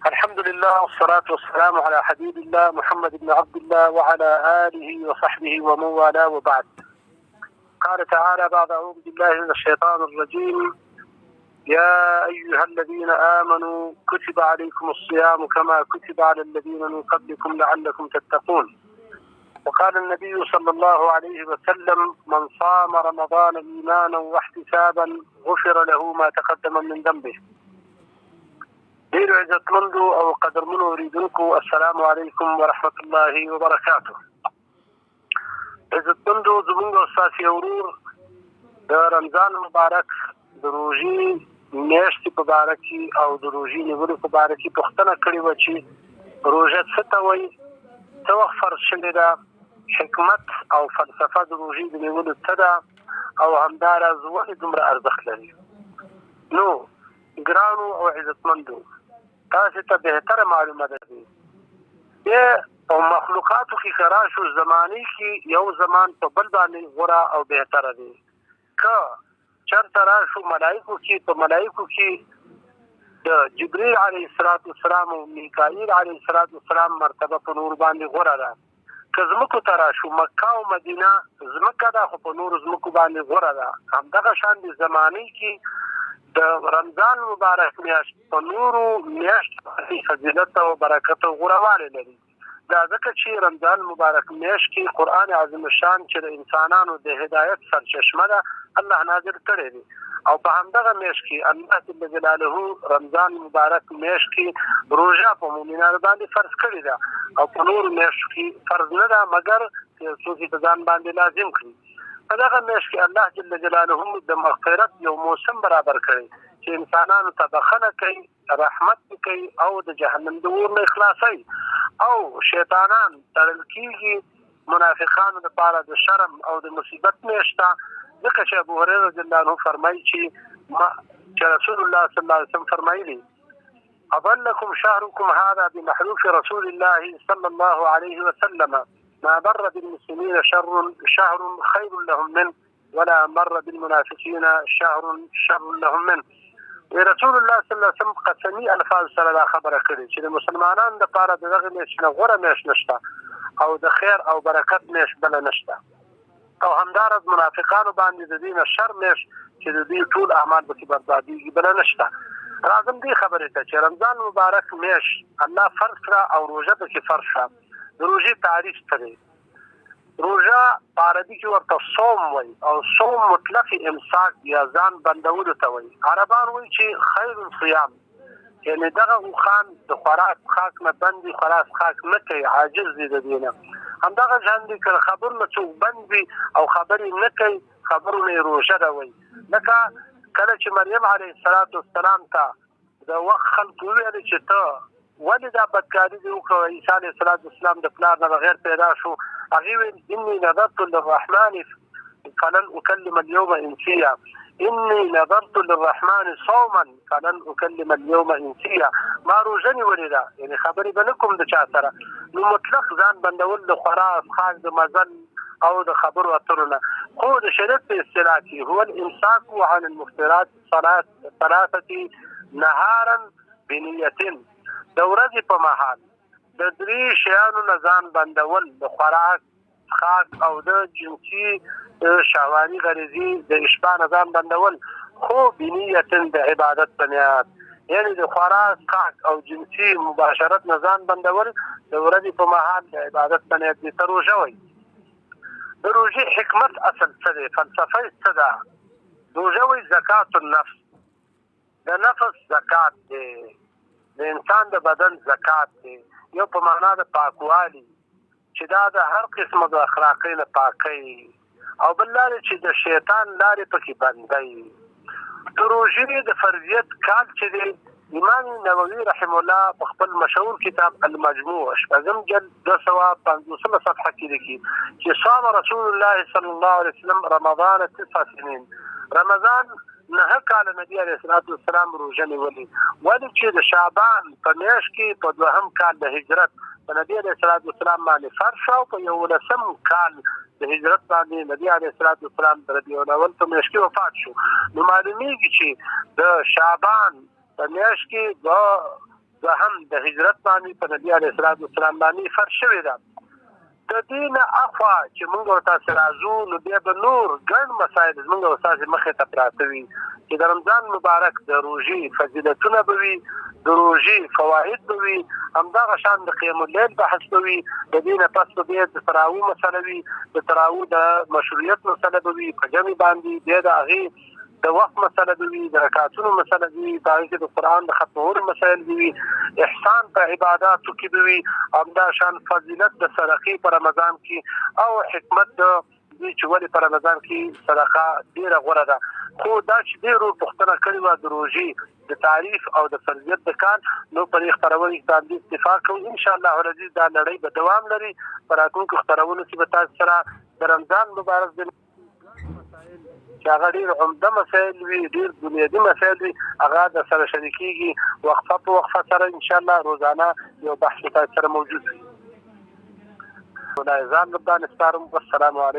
الحمد لله والصلاة والسلام على حبيب الله محمد بن عبد الله وعلى آله وصحبه ومن والاه وبعد. قال تعالى بعد أعوذ بالله من الشيطان الرجيم: يا أيها الذين آمنوا كتب عليكم الصيام كما كتب على الذين من قبلكم لعلكم تتقون. وقال النبي صلى الله عليه وسلم: من صام رمضان إيمانا واحتسابا غفر له ما تقدم من ذنبه. ډېر عزتمندو او قدرمنو اورېدونکو السلام علیکم ورحمت الله وبرکاته. عزتمندو زموږ او ستاسې ورور د رمضان مبارک د روژې میاشتې په باره کې او د روژې نیولو په باره کې پوښتنه کړې وه چې روژه څه ته وایي، څه وخت فرض شوې ده، حکمت او فلسفه د روژې د نیولو څه ده او همداراز ولې دومره ارزښت لري. نو ګرانو او عزتمندو، تاسې ته بهتره معلومه ده او مخلوقاتو کې که راشو زمانې کې یو زمان په بل باندې غوره او بهتره دی. که چېرته راشو ملایکو کې، په ملایکو کې د جبریل علیه السلام او میکائیل علیه السلام مرتبه په نور باندې غوره ده. که ځمکو ته راشو مکه او مدینه ځمکه ده خو په نورو ځمکو باندې غوره ده. همدغه شان د زمانې کې د رمضان مبارک میاشت په نورو میاشتو باندې فضیلت او برکت او غورهوالی لري. دا ځکه چې رمضان مبارک میاشت کې قرآن عظیم الشان چې د انسانانو د هدایت سرچشمه ده الله نازل کړی دی. او په همدغه میاشت کې الله جل جلاله رمضان مبارک میاشت کې روژه په مؤمنانو باندې فرض کړې ده او په نورو میاشتو کې فرض نه ده مګر څوک یې په ځان باندې لازم کړي. په دغه میاشت کې الله جل جلاله د مغفرت یو موسم برابر کړی چې انسانانو ته بخښنه کوي، رحمت کوي او د جهنم د اور نه خلاصوي او شیطانان تړل کېږي. منافقانو دپاره د شرم او د مصیبت میاشت ده، ځکه چې ابو هریره رضی الله عنه فرمایي چې رسول الله صلی الله علیه وسلم فرمایلي: اظلکم شهرکم هذا بمحلوف رسول الله صلی الله علیه وسلم ما مر بالمسلمين شهر خير لهم منه ولا مر بالمنافقين شهر شر لهم منه. رسول الله صلی الله علیه وسلم قسمی الفاظ سره دا خبره کړې چې د مسلمانانو دپاره د دغه میاشت نه غوره میاشت نشته او د خیر او برکت میاشت بله نشته او همداراز منافقانو باندې د دې نه شر میاشت چې د دوی ټول اعمال پکې بربادېږي بله نشته. راځم دې خبرې ته چې رمضان مبارک میاشت الله فرض کړه او روژه پکې فرض شه. د روژې تعریف څه دی؟ روژه په عربي کې ورته صوم وایي او صوم مطلق امساک یا ځان بندولو ته وایي. عربان وایي چې خیر الصیام، یعنې دغه اوښان د خوراک څښاک نه بند وي، خوراک څښاک نه کوي، عاجز دي د دې نه. همدغه شان دي که خبرونه څوک بند وي او خبرې نه کوي خبرونه یې روژه ده وایي. لکه کله چې مریم علیه السلام ته د وخت خلکو وویلې چې ته ولې دا بدکاري دې وکړه، عیسی علیه السلام د پلار نه بغیر پیدا شو، هغې ویل: اني نذرت للرحمن فلن اکلم اليوم انسیا، اني نذرت للرحمن صوما فلن اکلم اليوم انسیا. ما روژه نیولې ده، یعنې خبرې به نه کوم د چا سره. نو مطلق ځان بندول د خوراک څښاک د مزل او د خبرو اترو نه. خو د شریعت په اصطلاح کې هو الامساک عن المفطرات ثلاثه نهارا بنیة، د ورځې په مهال د 3 شیانو نه ځان بندول، د خوراک څښاک او د جنسي شهواني غریزې د اشباع نه ځان بندول، خو بنیة د عبادت په نیت، یعنې د خوراک څښاک او جنسي مباشرت نه ځان بندول د ورځې په مهال د عبادت په نیت دې ته روژه وایي. د روژې حکمت اصل څه دی، فلسفه یې څه ده؟ روژه وایي زکات النفس، د نفس زکات دی، د انسان د بدن زکات دی، یو په معنا د پاکوالي چې دا د هر قسمه د اخلاقۍ نه پاکوي او بل لارې چې د شیطان لارې پکې بندوي. د روژې د فرضیت کال چې دی امام نووي رحمه الله په خپل مشهور کتاب المجموع شپږم جلد 250 صفحه کې لیکي چې صام رسول الله صلی الله علیه وسلم رمضان 9 سنین. رمضان 9 کاله نبي علیه الصلاة والسلام روژه نیولې. ولې چې د شعبان په میاشت کې په 2م کال د هجرت په نبي علیه الصلاة والسلام باندې فرض شو، په 11م کال د هجرت باندې نبي علیه الصلاة والسلام د ربیع الاول په میاشت کې وفات شو. نو معلومیږي چې د شعبان په میاشت کې 2م د هجرت باندې په نبي علیه الصلاة والسلام باندې فرض شوې ده. د دې نه اخوا چې موږ او تاسو راځو نو بیا به نور ګڼ مسایل زموږ او تاسو مخې ته پراته وي چې د رمضان مبارک د روژې فضیلتونه به وي، د روژې فواید به وي، همدغه شان د قیام اللیل بحث به وي. د دې نه پس به بیا د تراویح مسله وي، د تراویح د مشروعیت مسله به وي په جمع باندې، بیا د هغې د وخت مسله به وي، د رکعتونو مسله به وي، په هغې کې د قرآن د ختمولو مسایل به وي، احسان په عباداتو کې به وي، همداشان فضیلت د صدقې په رمضان کې او حکمت د دې چې ولې په رمضان کې صدقه ډېره غوره ده. خو دا چې ډېرو پوښتنه کړې وه د روژې د تعریف او د فرضیت د کار، نو په دې خپرونې کې باندې اتفاق کوو. انشاءالله العزیز دا لړۍ به دوام لري. په راتلونکو خپرونو کې به تاسو سره د رمضان مبارک د چې هغه ډېر عمده مسایل وي، ډېر بنیادي مسایل وي، هغه در سره شریکېږي. وقفه په وقفه سره انشاءالله روزانه یو بحث تاسو سره موجود وي. ځان له ځان سپارم. والسلام علیکم.